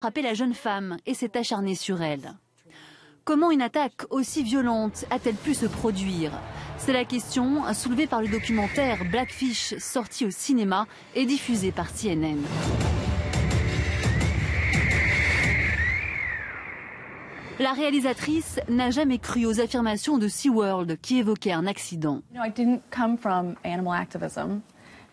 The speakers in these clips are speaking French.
frappé la jeune femme et s'est acharné sur elle. Comment une attaque aussi violente a-t-elle pu se produire? C'est la question soulevée par le documentaire Blackfish, sorti au cinéma et diffusé par CNN. La réalisatrice n'a jamais cru aux affirmations de SeaWorld qui évoquaient un accident.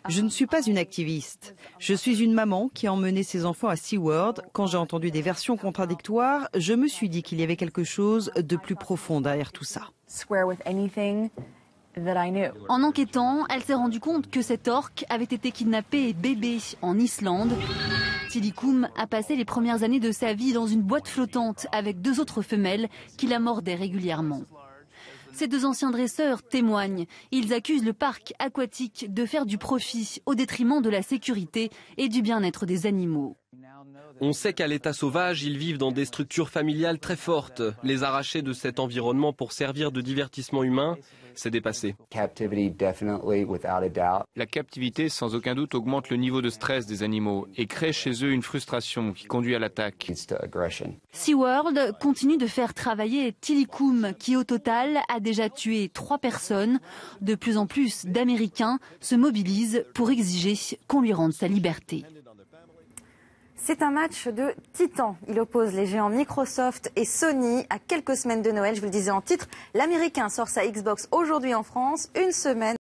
Je ne suis pas une activiste. Je suis une maman qui a emmené ses enfants à SeaWorld. Quand j'ai entendu des versions contradictoires, je me suis dit qu'il y avait quelque chose de plus profond derrière tout ça. En enquêtant, elle s'est rendue compte que cet orque avait été kidnappé bébé en Islande. Tilikum a passé les premières années de sa vie dans une boîte flottante avec 2 autres femelles qui la mordaient régulièrement. Ces 2 anciens dresseurs témoignent. Ils accusent le parc aquatique de faire du profit au détriment de la sécurité et du bien-être des animaux. On sait qu'à l'état sauvage, ils vivent dans des structures familiales très fortes. Les arracher de cet environnement pour servir de divertissement humain, c'est dépassé. La captivité, sans aucun doute, augmente le niveau de stress des animaux et crée chez eux une frustration qui conduit à l'attaque. SeaWorld continue de faire travailler Tilikum, qui au total a déjà tué 3 personnes. De plus en plus d'Américains se mobilisent pour exiger qu'on lui rende sa liberté. C'est un match de titans. Il oppose les géants Microsoft et Sony à quelques semaines de Noël. Je vous le disais en titre, l'Américain sort sa Xbox aujourd'hui en France, une semaine